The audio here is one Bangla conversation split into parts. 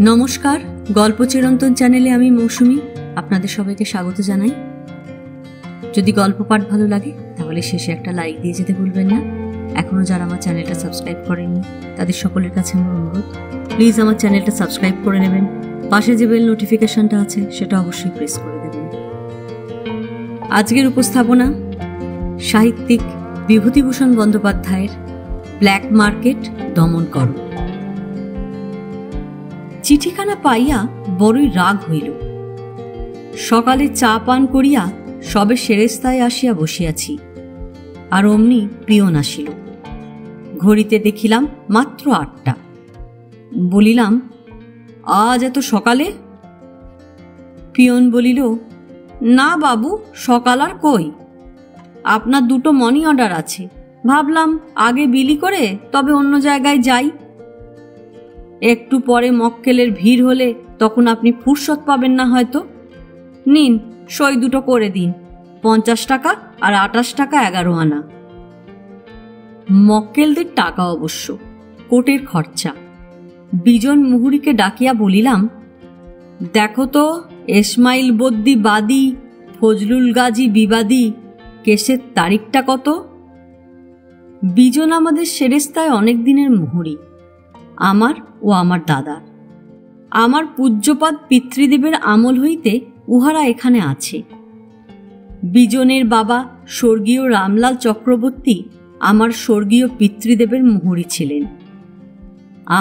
নমস্কার, গল্প চিরন্তন চ্যানেলে আমি মৌসুমী আপনাদের সবাইকে স্বাগত জানাই। যদি গল্প পাঠ ভালো লাগে তাহলে শেষে একটা লাইক দিয়ে যেতে ভুলবেন না। এখনও যারা আমার চ্যানেলটা সাবস্ক্রাইব করেননি তাদের সকলের কাছে আমার অনুরোধ, প্লিজ আমার চ্যানেলটা সাবস্ক্রাইব করে নেবেন। পাশে যে বেল নোটিফিকেশনটা আছে সেটা অবশ্যই প্রেস করে দেবেন। আজকের উপস্থাপনা সাহিত্যিক বিভূতিভূষণ বন্দ্যোপাধ্যায়ের ব্ল্যাক মার্কেট দমন করো। চিঠিখানা পাইয়া বড়ই রাগ হইল। সকালে চা পান করিয়া সবে সেরেস্তায় আসিয়া বসিয়াছি, আর অমনি পিয়ন আসিল। ঘড়িতে দেখিলাম মাত্র ৮টা। বলিলাম, আজ এত সকালে? পিয়ন বলিল, না বাবু, সকাল আর কই, আপনার 2টো মানি অর্ডার আছে, ভাবলাম আগে বিলি করে তবে অন্য জায়গায় যাই। একটু পরে মক্কেলের ভিড় হলে তখন আপনি ফুরসত পাবেন না হয়তো। নিন, সই 2টো করে দিন, 50 টাকা আর 28 টাকা 11 আনা। মক্কেলদের টাকা অবশ্য, কোটের খরচা। বিজন মুহুরীকে ডাকিয়া বলিলাম, দেখো তো ইসমাইল বদ্দি বাদী ফজলুল গাজী বিবাদী কেসের তারিখটা কত? বিজন আমাদের সেরেস্তায় অনেক দিনের মুহুরী, আমার ও আমার দাদার। আমার পূজ্যপাদ পিতৃদেবের আমল হইতে উহারা এখানে আছে। বিজনের বাবা স্বর্গীয় রামলাল চক্রবর্তী আমার স্বর্গীয় পিতৃদেবের মুহুরী ছিলেন।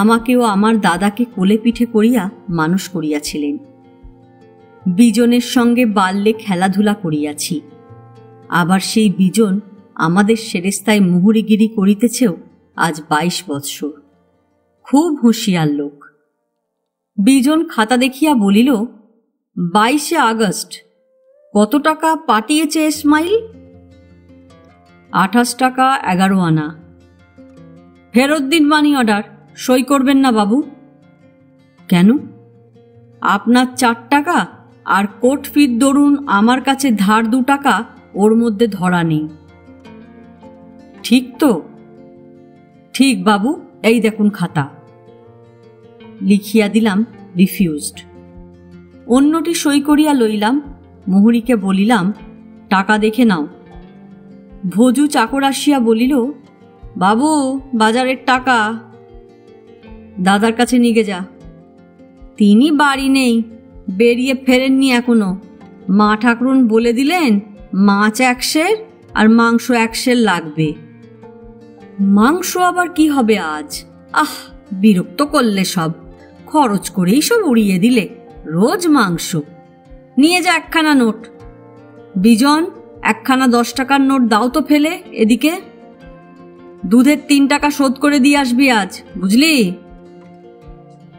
আমাকেও আমার দাদাকে কোলে পিঠে করিয়া মানুষ করিয়াছিলেন। বিজনের সঙ্গে বাল্যে খেলাধুলা করিয়াছি। আবার সেই বিজন আমাদের সেরেস্তায় মুহুরীগিরি করিতেছেও আজ 22 বৎসর। খুব হুঁশিয়ার লোক। বিজন খাতা দেখিয়া বলিল, 22শে আগস্ট কত টাকা পাঠিয়েছে ইসমাইল? 28 টাকা 11 আনা। ফেরত দিন মানি অর্ডার, সই করবেন না বাবু। কেন? আপনার 4 টাকা আর কোর্ট ফির দরুন আমার কাছে ধার 2 টাকা, ওর মধ্যে ধরা নেই। ঠিক তো? ঠিক বাবু, এই দেখুন খাতা। লিখিয়া দিলাম রিফিউজড। অন্যটি সই করিয়া লইলাম। মুহুরীকে বলিলাম, টাকা দেখে নাও। ভোজু চাকর আসিয়া বলিল, বাবু, বাজারের টাকা। দাদার কাছে নিয়ে যা। তিনি বাড়ি নেই, বেরিয়ে ফেরেননি এখনো। মা ঠাকুরুন বলে দিলেন মাছ 1 সের আর মাংস 1 সের লাগবে। মাংস আবার কি হবে আজ? আহ, বিরক্ত করলে সব, খরচ করেই সব উড়িয়ে দিলে। রোজ মাংস। নিয়ে যা 1খানা নোট। বিজন, 1খানা 10 টাকার নোট দাও তো ফেলে এদিকে। দুধের 3 টাকা শোধ করে দিয়ে আসবি আজ, বুঝলি?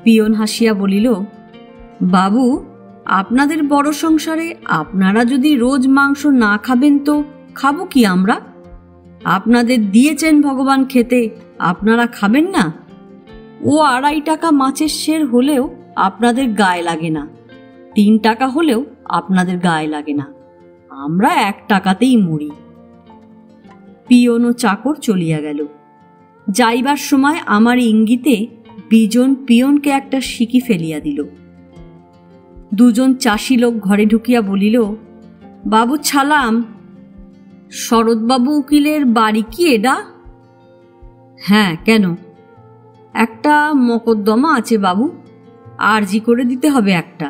পিয়ন হাসিয়া বলিল, বাবু, আপনাদের বড় সংসারে আপনারা যদি রোজ মাংস না খাবেন তো খাবো কি আমরা? আপনাদের দিয়েছেন ভগবান খেতে, আপনারা খাবেন না? ও 2.5 টাকা মাছের সের হলেও আপনাদের গায়ে লাগে না, 3 টাকা হলেও আপনাদের গায়ে লাগে না। আমরা 1 টাকাতেই মরি। পিয়ন ও চাকর চলিয়া গেল। যাইবার সময় আমার ইঙ্গিতে বিজন পিয়নকে একটা সিকি ফেলিয়া দিল। 2জন চাষি লোক ঘরে ঢুকিয়া বলিল, বাবু ছালাম। শরৎবাবু উকিলের বাড়ি কি এটা? হ্যাঁ, কেন? একটা মকদ্দমা আছে বাবু, আরজি করে দিতে হবে একটা।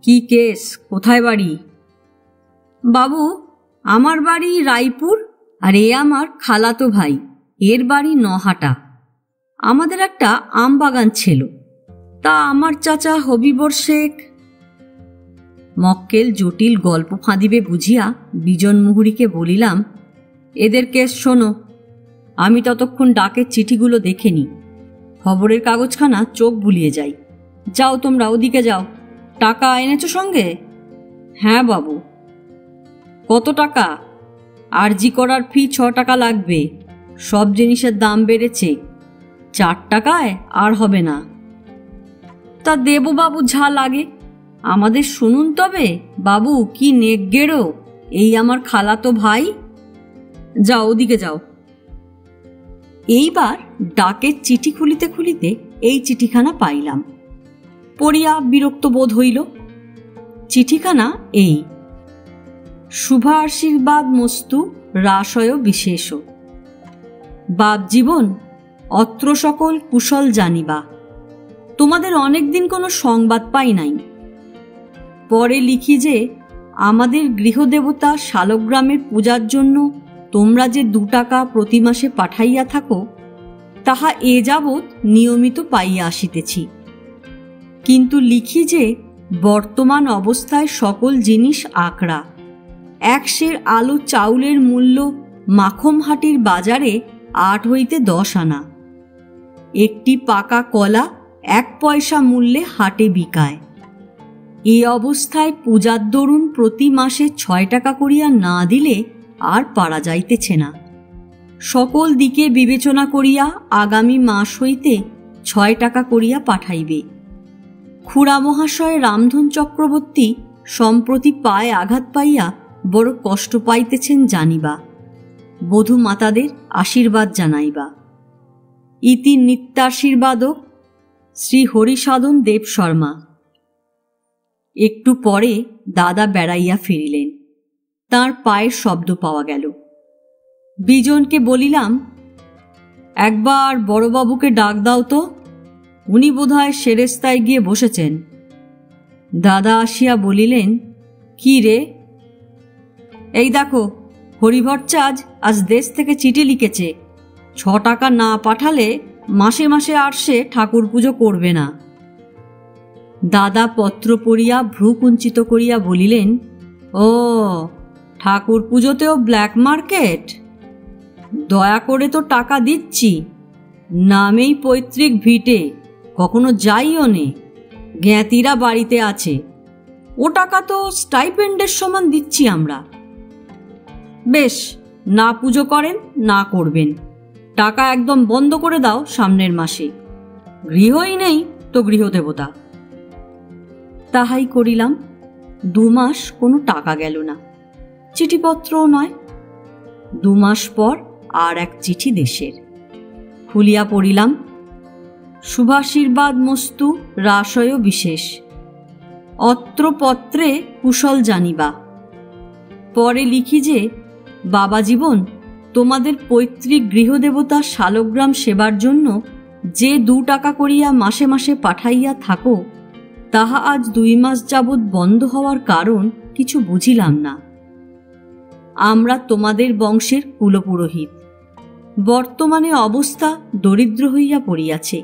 কি কেস? কোথায় বাড়ি? বাবু, আমার বাড়ি রায়পুর, আর এ আমার খালাতো ভাই, এর বাড়ি নহাটা। আমাদের একটা আম বাগান ছিল, তা আমার চাচা হবিবর শেখ। মক্কেল জটিল গল্প ফাঁদিবে বুঝিয়া বিজন মুহুরীকে বলিলাম, এদের কেস শোনো। আমি ততক্ষণ ডাকের চিঠিগুলো দেখে নি। খবরের কাগজখানা চোখ বুলিয়ে যাই। যাও তোমরা, ওদিকে যাও। টাকা এনেছো সঙ্গে? হ্যাঁ বাবু। কত টাকা? আরজি করার ফি 6 টাকা লাগবে। সব জিনিসের দাম বেড়েছে, 4 টাকায় আর হবে না। তা দেবো বাবু, যা লাগে। আমাদের শুনুন তবে বাবু, কি নেকগেড়ো, এই আমার খালাতো ভাই। যাও, ওদিকে যাও। এইবার ডাকের চিঠি খুলিতে খুলিতে এই চিঠিখানা পাইলাম। পড়িয়া বিরক্ত বোধ হইল। চিঠিখানা এই: শুভাশীর্বাদ মস্তু রাশয় বিশেষ। বাপ জীবন, অত্র সকল কুশল জানিবা। তোমাদের অনেকদিন কোনো সংবাদ পাই নাই। পরে লিখি যে আমাদের গৃহদেবতা শালগ্রামের পূজার জন্য তোমরা যে 2 টাকা প্রতি মাসে পাঠাইয়া থাকো, তাহা এ যাবৎ নিয়মিত পাইয়া আসিতেছি। কিন্তু লিখি যে বর্তমান অবস্থায় সকল জিনিস আকড়া। 1 সের আলু চাউলের মূল্য মাখমহাটির বাজারে 8 হইতে 10 আনা। একটি পাকা কলা 1 পয়সা মূল্যে হাটে বিকায়। এই অবস্থায় পূজার দরুন প্রতি মাসে 6 টাকা করিয়া না দিলে আর পারা যাইতেছে না। সকল দিকে বিবেচনা করিয়া আগামী মাস হইতে 6 টাকা করিয়া পাঠাইবে। খুড়া মহাশয় রামধন চক্রবর্তী সম্প্রতি পায়ে আঘাত পাইয়া বড় কষ্ট পাইতেছেন জানিবা। বধূ মাতাদের আশীর্বাদ জানাইবা। ইতি নিত্যাশীর্বাদক শ্রী হরিসাধন দেব শর্মা। একটু পরে দাদা বেড়াইয়া ফিরিলেন। তার পায়ের শব্দ পাওয়া গেল। বিজনকে বলিলাম, একবার বড়বাবুকে ডাক দাও তো, উনি বোধহয় সেরেস্তায় গিয়ে বসেছেন। দাদা আসিয়া বলিলেন, কি রে? এই দেখো, হরিভট্টাচার্য আজ দেশ থেকে চিঠি লিখেছে, 6 টাকা না পাঠালে মাসে মাসে আর সে ঠাকুর পুজো করবে না। দাদা পত্র পড়িয়া ভ্রু কুঞ্চিত করিয়া বলিলেন, ও, ঠাকুর পুজোতেও ব্ল্যাক মার্কেট? দয়া করে তো টাকা দিচ্ছি, নামেই পৈতৃক ভিটে, কখনো যাইও নে, জ্ঞাতিরা বাড়িতে আছে, ও টাকা তো স্টাইপেন্ডের সমান দিচ্ছি আমরা। বেশ, না পুজো করেন না করবেন, টাকা একদম বন্ধ করে দাও সামনের মাসে। গৃহই নেই তো গৃহদেবতা। তাহাই করিলাম। 2 মাস কোনো টাকা গেল না, চিঠিপত্রও নয়। 2 মাস পর আর এক চিঠি দেশের। খুলিয়া পড়িলাম, শুভাশীর্বাদ মস্তু রাশয় বিশেষ। অত্র পত্রে কুশল জানিবা। পরে লিখি যে বাবা জীবন, তোমাদের পৈতৃক গৃহদেবতা শালগ্রাম সেবার জন্য যে 2 টাকা করিয়া মাসে মাসে পাঠাইয়া থাকো, তাহা আজ 2 মাস যাবৎ বন্ধ হওয়ার কারণ কিছু বুঝিলাম না। আমরা তোমাদের বংশের কুলপুরোহিত। বর্তমানে অবস্থা দরিদ্র হইয়া পড়িয়াছে।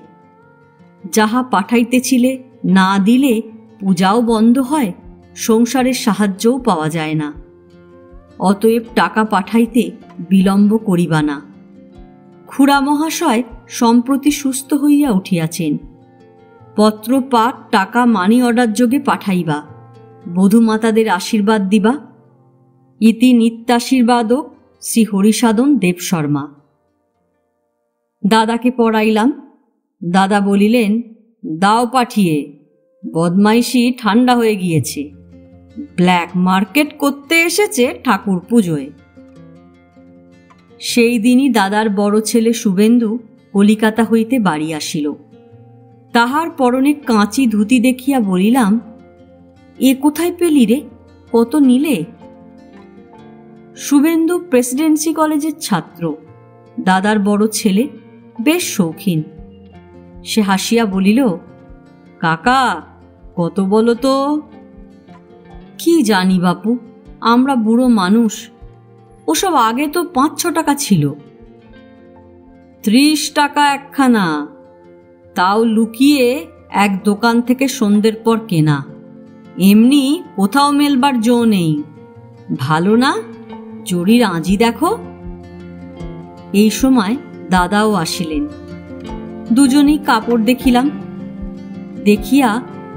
যাহা পাঠাইতেছিলে না দিলে পূজাও বন্ধ হয়, সংসারের সাহায্যও পাওয়া যায় না। অতএব টাকা পাঠাইতে বিলম্ব করিবা না। খুড়া মহাশয় সম্প্রতি সুস্থ হইয়া উঠিয়াছেন। পত্র পাঠ টাকা মানি অর্ডার যোগে পাঠাইবা। বধূ মাতাদের আশীর্বাদ দিবা। ইতি নিত্যাশীর্বাদক শ্রী হরিসাধন দেব শর্মা। দাদাকে পড়াইলাম। দাদা বলিলেন, দাও পাঠিয়ে, বদমাইশি ঠান্ডা হয়ে গিয়েছে। ব্ল্যাক মার্কেট করতে এসেছে ঠাকুর পুজোয়। সেই দিনই দাদার বড় ছেলে শুভেন্দু কলিকাতা হইতে বাড়ি আসিল। তাহার পরনে কাঁচি ধুতি দেখিয়া বলিলাম, এ কোথায় পেলি রে, কত নিলে? শুভেন্দু প্রেসিডেন্সি কলেজের ছাত্র, দাদার বড় ছেলে, বেশ শৌখিন। সে হাসিয়া বলিল, কাকা কত বলো তো? কি জানি বাপু, আমরা বুড়ো মানুষ, ওসব আগে তো 5-6 টাকা ছিল। 30 টাকা একখানা, তাও লুকিয়ে এক দোকান থেকে সন্ধ্যের পর কেনা। এমনি কোথাও মেলবার জো নেই। ভালো না? জরির আঁজি দেখো। এই সময় দাদাও আসিলেন। দুজনেই কাপড় দেখিলাম। দেখিয়া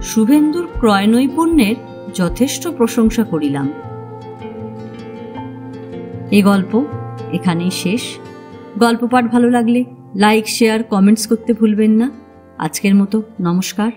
শুভেন্দুর ক্রয় নৈপুণ্যের যথেষ্ট প্রশংসা করিলাম। এই গল্প এখানেই শেষ। গল্প পাঠ ভালো লাগলে লাইক, শেয়ার, কমেন্টস করতে ভুলবেন না। আজকের মতো নমস্কার।